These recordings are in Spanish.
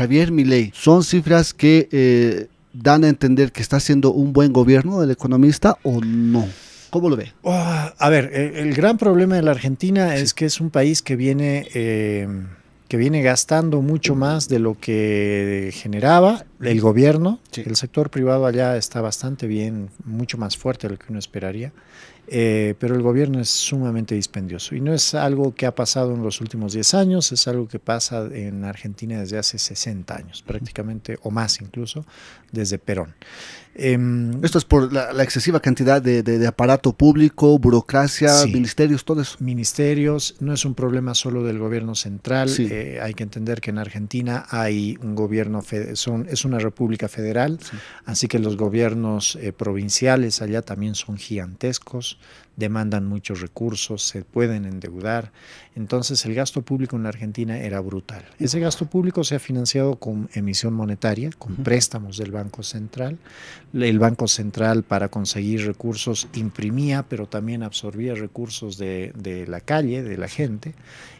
Javier Milei, ¿son cifras que dan a entender que está haciendo un buen gobierno el economista o no? ¿Cómo lo ve? A ver, el gran problema de la Argentina es que es un país que viene gastando mucho más de lo que generaba el gobierno. Sí. El sector privado allá está bastante bien, mucho más fuerte de lo que uno esperaría. Pero el gobierno es sumamente dispendioso y no es algo que ha pasado en los últimos 10 años, es algo que pasa en Argentina desde hace 60 años prácticamente, o más incluso, desde Perón. Esto es por la excesiva cantidad de aparato público, burocracia, Sí. Ministerios, todo eso. Ministerios, no es un problema solo del gobierno central, Sí. Hay que entender que en Argentina hay un gobierno, es una república federal, Sí. así que los gobiernos provinciales allá también son gigantescos, demandan muchos recursos, se pueden endeudar, entonces el gasto público en la Argentina era brutal. Ese gasto público se ha financiado con emisión monetaria, con préstamos del Banco Central. El Banco Central, para conseguir recursos, imprimía, pero también absorbía recursos de la calle, de la gente,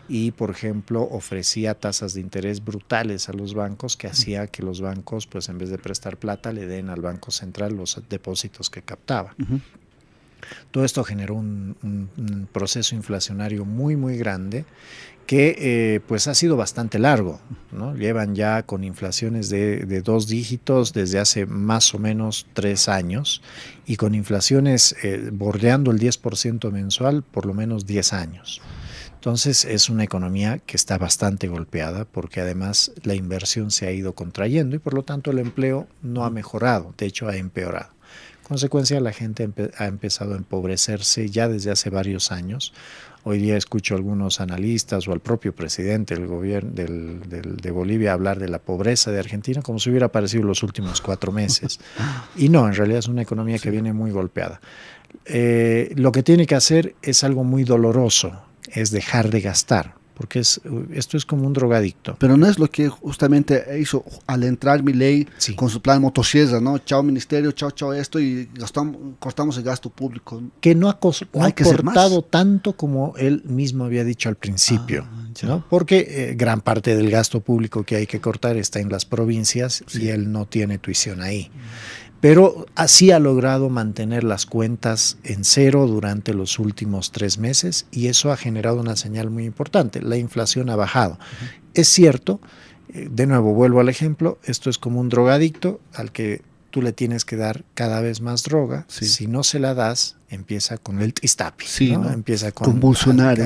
y por ejemplo ofrecía tasas de interés brutales a los bancos, que hacía que los bancos, pues en vez de prestar plata, le den al Banco Central los depósitos que captaba. Todo esto generó un proceso inflacionario muy, muy grande que pues ha sido bastante largo, ¿no? Llevan ya con inflaciones de 2 dígitos desde hace más o menos 3 años y con inflaciones bordeando el 10% mensual por lo menos 10 años. Entonces es una economía que está bastante golpeada porque además la inversión se ha ido contrayendo y por lo tanto el empleo no ha mejorado, de hecho ha empeorado. Consecuencia, la gente ha empezado a empobrecerse ya desde hace varios años. Hoy día escucho a algunos analistas o al propio presidente del gobierno de Bolivia hablar de la pobreza de Argentina como si hubiera aparecido los últimos 4 meses. Y no, en realidad es una economía que viene muy golpeada. Lo que tiene que hacer es algo muy doloroso, es dejar de gastar. Porque esto es como un drogadicto. Pero no es lo que justamente hizo al entrar Milei Sí. con su plan motosierra, ¿no? Chao ministerio, chao esto y cortamos el gasto público. Que no ha Hay que ser cortado más. tanto como él mismo había dicho al principio, ¿no? Porque gran parte del gasto público que hay que cortar está en las provincias y él no tiene tuición ahí. Pero así ha logrado mantener las cuentas en cero durante los últimos 3 meses y eso ha generado una señal muy importante. La inflación ha bajado. Es cierto, de nuevo vuelvo al ejemplo, esto es como un drogadicto al que tú le tienes que dar cada vez más droga. Sí. Si no se la das, empieza con el tistapi, Sí, ¿no? ¿no? Empieza a convulsionar,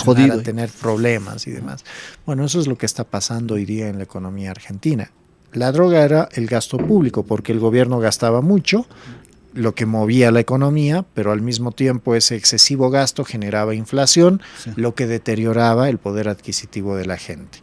jodido. a tener problemas y demás. Bueno, eso es lo que está pasando hoy día en la economía argentina. La droga era el gasto público, porque el gobierno gastaba mucho, lo que movía la economía, pero al mismo tiempo ese excesivo gasto generaba inflación, lo que deterioraba el poder adquisitivo de la gente.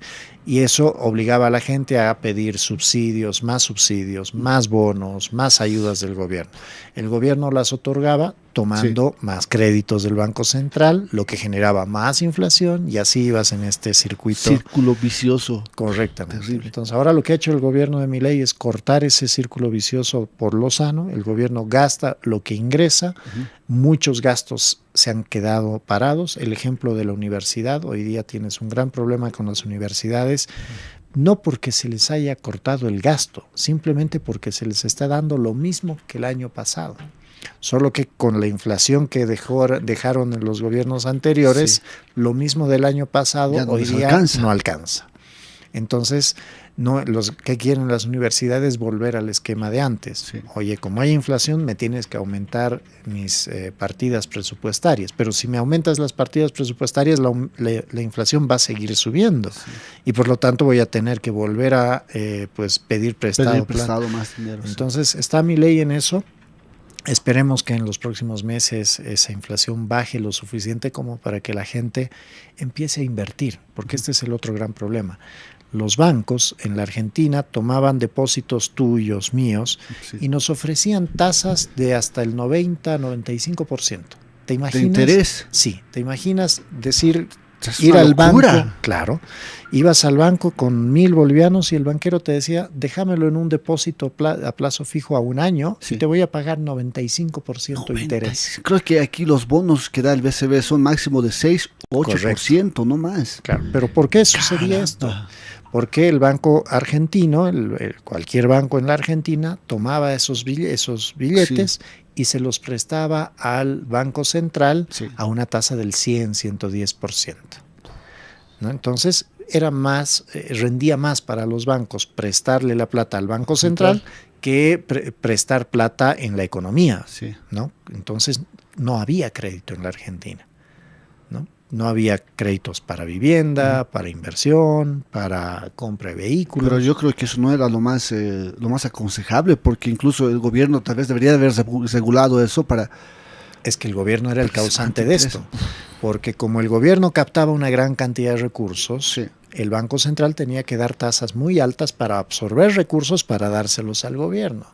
Y eso obligaba a la gente a pedir subsidios, más bonos, más ayudas del gobierno. El gobierno las otorgaba tomando más créditos del Banco Central, lo que generaba más inflación y así ibas en este círculo vicioso. Correctamente. Terrible. Entonces ahora lo que ha hecho el gobierno de Milei es cortar ese círculo vicioso por lo sano. El gobierno gasta lo que ingresa, muchos gastos se han quedado parados. El ejemplo de la universidad, hoy día tienes un gran problema con las universidades, no porque se les haya cortado el gasto, simplemente porque se les está dando lo mismo que el año pasado. Solo que con la inflación que dejaron en los gobiernos anteriores, lo mismo del año pasado hoy día no alcanza. Entonces, ¿qué quieren las universidades? Volver al esquema de antes. Sí. Oye, como hay inflación, me tienes que aumentar mis partidas presupuestarias, pero si me aumentas las partidas presupuestarias, la inflación va a seguir subiendo y por lo tanto voy a tener que volver a pedir prestado más dinero. Entonces, está Milei en eso. Esperemos que en los próximos meses esa inflación baje lo suficiente como para que la gente empiece a invertir, porque este es el otro gran problema. Los bancos en la Argentina tomaban depósitos tuyos, míos, y nos ofrecían tasas de hasta el 90-95%. ¿Te imaginas? ¿De interés? Sí, ¿te imaginas decir... ir al banco, claro, ibas al banco con 1,000 bolivianos y el banquero te decía, déjamelo en un depósito a plazo fijo a 1 año y te voy a pagar 95% de interés. Creo que aquí los bonos que da el BCB son máximo de 6 o 8%, no más. Claro, pero ¿por qué sucedía esto? Porque el banco argentino, cualquier banco en la Argentina, tomaba esos billetes y se los prestaba al Banco Central a una tasa del 100-110%. ¿No? Entonces, rendía más para los bancos prestarle la plata al Banco Central que prestar plata en la economía. ¿No? Entonces, no había crédito en la Argentina. No había créditos para vivienda, para inversión, para compra de vehículos. Pero yo creo que eso no era lo más aconsejable, porque incluso el gobierno tal vez debería haber regulado eso para... Es que el gobierno era el causante de esto, porque como el gobierno captaba una gran cantidad de recursos, el Banco Central tenía que dar tasas muy altas para absorber recursos para dárselos al gobierno.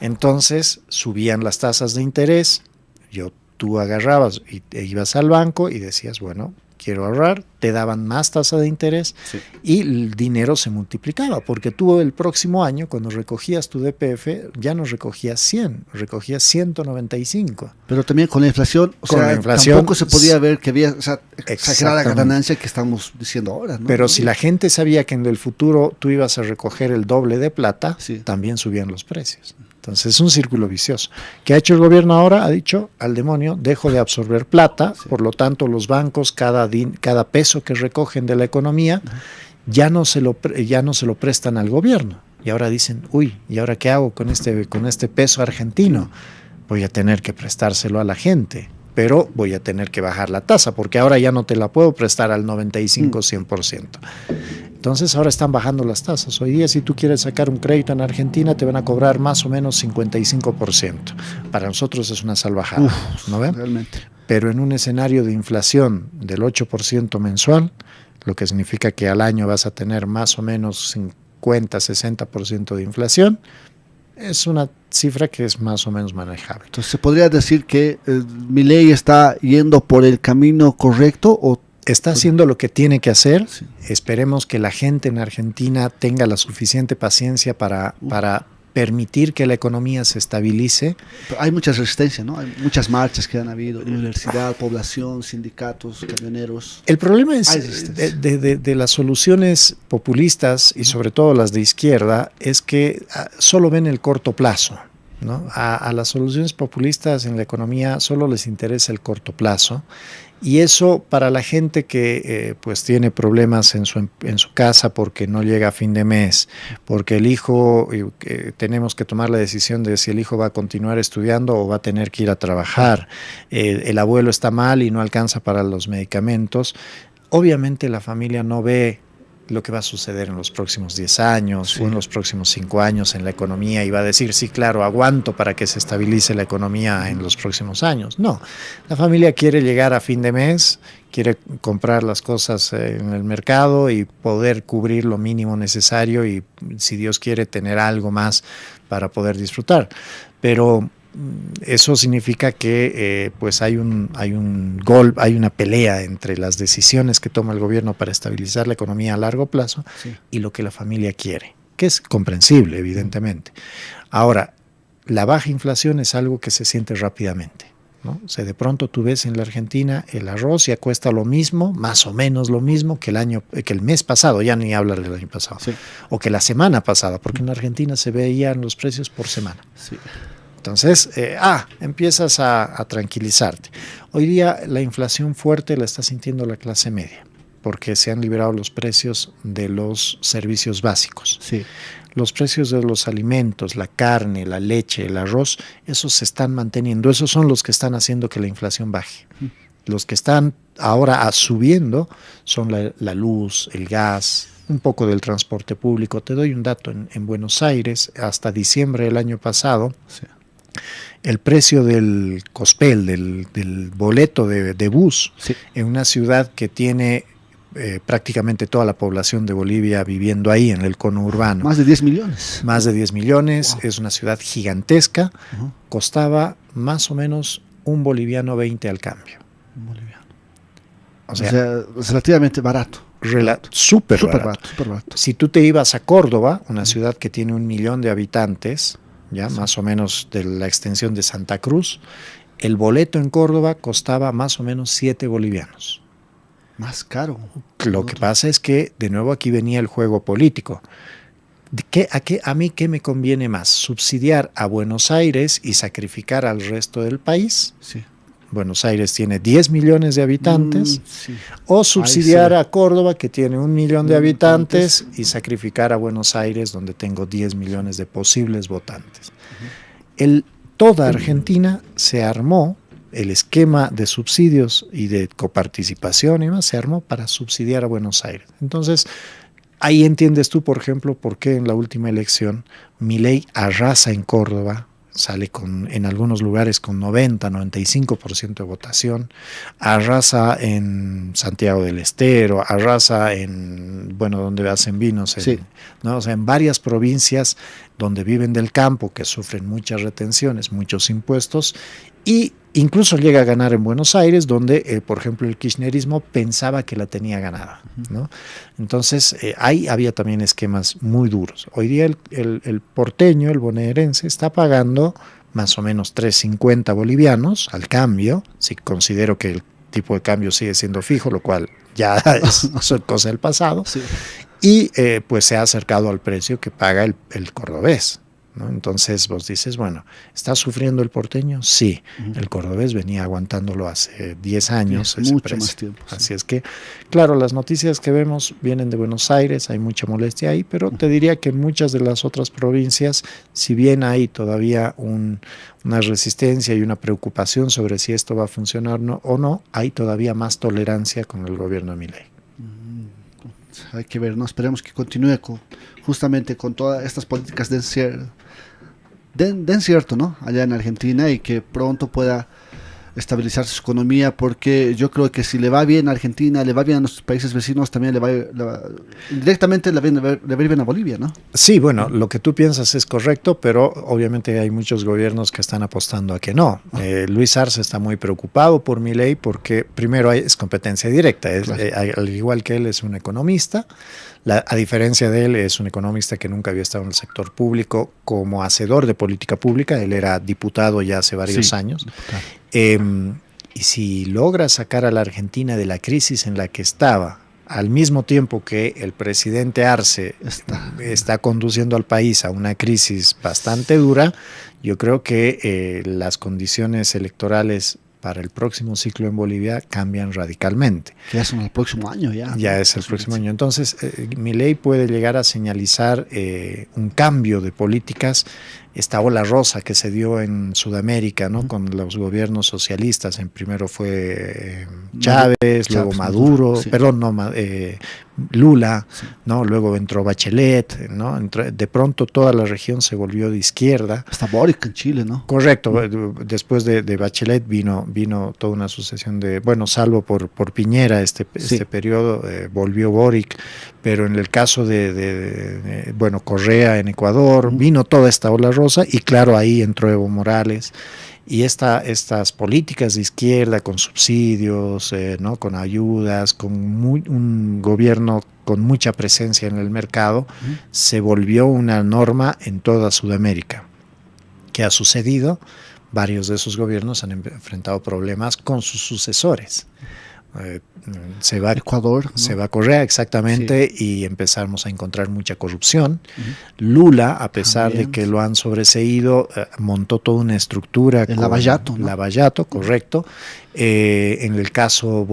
Entonces subían las tasas de interés, tú agarrabas e ibas al banco y decías, bueno, quiero ahorrar, te daban más tasa de interés y el dinero se multiplicaba, porque tú el próximo año, cuando recogías tu DPF, ya no recogías 100, recogías 195. Pero también con la inflación, tampoco se podía ver que había exagerada la ganancia que estamos diciendo ahora, ¿no? Pero si la gente sabía que en el futuro tú ibas a recoger el doble de plata, también subían los precios. Entonces es un círculo vicioso. ¿Qué ha hecho el gobierno ahora? Ha dicho, al demonio, dejo de absorber plata, por lo tanto los bancos, cada peso que recogen de la economía, ya no se lo prestan al gobierno. Y ahora dicen, uy, ¿y ahora qué hago con este peso argentino? Voy a tener que prestárselo a la gente, pero voy a tener que bajar la tasa, porque ahora ya no te la puedo prestar al 95-100%. Entonces ahora están bajando las tasas. Hoy día si tú quieres sacar un crédito en Argentina te van a cobrar más o menos 55%. Para nosotros es una salvajada, ¿no ven? Realmente. Pero en un escenario de inflación del 8% mensual, lo que significa que al año vas a tener más o menos 50-60% de inflación, es una cifra que es más o menos manejable. Entonces, ¿se podría decir que Milei está yendo por el camino correcto o está haciendo lo que tiene que hacer? Esperemos que la gente en Argentina tenga la suficiente paciencia para permitir que la economía se estabilice. Pero hay mucha resistencia, ¿no? Hay muchas marchas que han habido, universidad, población, sindicatos, camioneros. El problema es de las soluciones populistas y sobre todo las de izquierda es que solo ven el corto plazo, ¿no? A las soluciones populistas en la economía solo les interesa el corto plazo. Y eso para la gente que pues tiene problemas en su casa porque no llega a fin de mes, porque el hijo, tenemos que tomar la decisión de si el hijo va a continuar estudiando o va a tener que ir a trabajar, el abuelo está mal y no alcanza para los medicamentos, obviamente la familia no ve lo que va a suceder en los próximos 10 años o en los próximos 5 años en la economía y va a decir, sí, claro, aguanto para que se estabilice la economía en los próximos años. No, la familia quiere llegar a fin de mes, quiere comprar las cosas en el mercado y poder cubrir lo mínimo necesario y, si Dios quiere, tener algo más para poder disfrutar. Pero eso significa que pues hay una pelea entre las decisiones que toma el gobierno para estabilizar la economía a largo plazo y lo que la familia quiere, que es comprensible, evidentemente. Ahora, la baja inflación es algo que se siente rápidamente, ¿no? O sea, de pronto tú ves en la Argentina el arroz ya cuesta lo mismo, más o menos lo mismo que el mes pasado, ya ni hablar del año pasado, o que la semana pasada, porque en Argentina se veían los precios por semana. Entonces, empiezas a tranquilizarte. Hoy día la inflación fuerte la está sintiendo la clase media, porque se han liberado los precios de los servicios básicos. Los precios de los alimentos, la carne, la leche, el arroz, esos se están manteniendo. Esos son los que están haciendo que la inflación baje. Los que están ahora subiendo son la luz, el gas, un poco del transporte público. Te doy un dato. En Buenos Aires, hasta diciembre del año pasado, el precio del cospel, del boleto de bus, en una ciudad que tiene prácticamente toda la población de Bolivia viviendo ahí en el cono urbano. Más de 10 millones. Más de 10 millones, Wow. Es una ciudad gigantesca, costaba más o menos $1.20 al cambio. O sea, relativamente barato. Súper barato. Si tú te ibas a Córdoba, una ciudad que tiene 1 millón de habitantes, ya más o menos de la extensión de Santa Cruz, el boleto en Córdoba costaba más o menos 7 bolivianos. Más caro. Lo que pasa es que, de nuevo, aquí venía el juego político. ¿A mí qué me conviene más? ¿Subsidiar a Buenos Aires y sacrificar al resto del país? Sí. Buenos Aires tiene 10 millones de habitantes. Sí. O subsidiar Ahí sí. a Córdoba, que tiene 1 millón de habitantes, y sacrificar a Buenos Aires, donde tengo 10 millones de posibles votantes. Toda Argentina se armó, el esquema de subsidios y de coparticipación y más, se armó para subsidiar a Buenos Aires. Entonces, ahí entiendes tú, por ejemplo, por qué en la última elección Milei arrasa en Córdoba, sale en algunos lugares con 95% de votación, arrasa en Santiago del Estero, arrasa donde hacen vinos, Sí. ¿no? O sea, en varias provincias donde viven del campo, que sufren muchas retenciones, muchos impuestos, y incluso llega a ganar en Buenos Aires, donde, por ejemplo, el kirchnerismo pensaba que la tenía ganada, ¿no? Entonces, ahí había también esquemas muy duros. Hoy día el porteño, el bonaerense, está pagando más o menos 3.50 bolivianos al cambio, si considero que el tipo de cambio sigue siendo fijo, lo cual ya es cosa del pasado, Sí. y pues se ha acercado al precio que paga el cordobés, ¿no? Entonces vos dices, bueno, ¿está sufriendo el porteño? Sí, el cordobés venía aguantándolo hace 10 años. Mucho precio. Más tiempo. Sí. Así es que, claro, las noticias que vemos vienen de Buenos Aires, hay mucha molestia ahí, pero te diría que en muchas de las otras provincias, si bien hay todavía una resistencia y una preocupación sobre si esto va a funcionar o no, hay todavía más tolerancia con el gobierno de Milei. Hay que ver, ¿no? Esperemos que continúe justamente con todas estas políticas de encierto, ¿no? Allá en Argentina, y que pronto pueda estabilizar su economía, porque yo creo que si le va bien a Argentina, le va bien a nuestros países vecinos, también indirectamente le va a ir bien a Bolivia, ¿no? Sí, bueno, lo que tú piensas es correcto, pero obviamente hay muchos gobiernos que están apostando a que no. Luis Arce está muy preocupado por Milei porque primero es competencia directa, claro. Al igual que él es un economista, a diferencia de él es un economista que nunca había estado en el sector público como hacedor de política pública, él era diputado ya hace varios años. Y si logra sacar a la Argentina de la crisis en la que estaba, al mismo tiempo que el presidente Arce está conduciendo al país a una crisis bastante dura, yo creo que las condiciones electorales para el próximo ciclo en Bolivia cambian radicalmente. Que es el próximo año ya. Ya es el próximo año. Entonces, Milei puede llegar a señalizar un cambio de políticas. Esta ola rosa que se dio en Sudamérica, ¿no? Con los gobiernos socialistas. Primero fue Chávez, luego Maduro, sí. Perdón, no, Lula, sí. ¿no? Luego entró Bachelet, ¿no? De pronto toda la región se volvió de izquierda. Hasta Boric en Chile, ¿no? Correcto. Después de Bachelet vino toda una sucesión de, bueno, salvo por Piñera este periodo, volvió Boric, pero en el caso de Correa en Ecuador, vino toda esta ola rosa. Y claro, ahí entró Evo Morales, y estas políticas de izquierda con subsidios, ¿no? Con ayudas, con un gobierno con mucha presencia en el mercado, se volvió una norma en toda Sudamérica. ¿Qué ha sucedido? Varios de esos gobiernos han enfrentado problemas con sus sucesores. Se va Ecuador, ¿no? Se va a Correa, exactamente, sí. Y empezamos a encontrar mucha corrupción. Lula, a pesar de que lo han sobreseído, montó toda una estructura. El Lavallato, ¿no? Lavallato, correcto. En el caso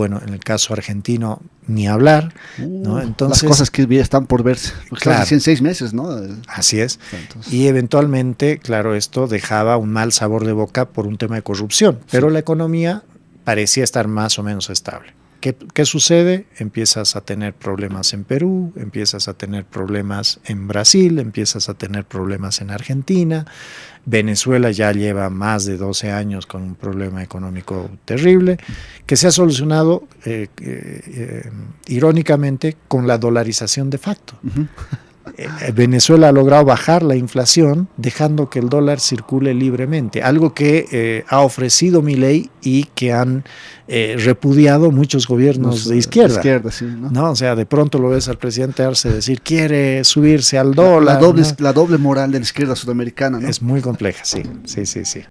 argentino, ni hablar, ¿no? Entonces, las cosas que están por verse, porque claro, recién 6 meses, ¿no? Así es. Entonces, y eventualmente, claro, esto dejaba un mal sabor de boca por un tema de corrupción, pero la economía parecía estar más o menos estable. ¿Qué sucede? Empiezas a tener problemas en Perú, empiezas a tener problemas en Brasil, empiezas a tener problemas en Argentina. Venezuela ya lleva más de 12 años con un problema económico terrible, que se ha solucionado irónicamente con la dolarización de facto. Venezuela ha logrado bajar la inflación dejando que el dólar circule libremente, algo que ha ofrecido Milei y que han repudiado muchos gobiernos de izquierda. Sí, ¿no? ¿No? O sea, de pronto lo ves al presidente Arce decir quiere subirse al dólar. La doble moral de la izquierda sudamericana, ¿no? Es muy compleja, sí.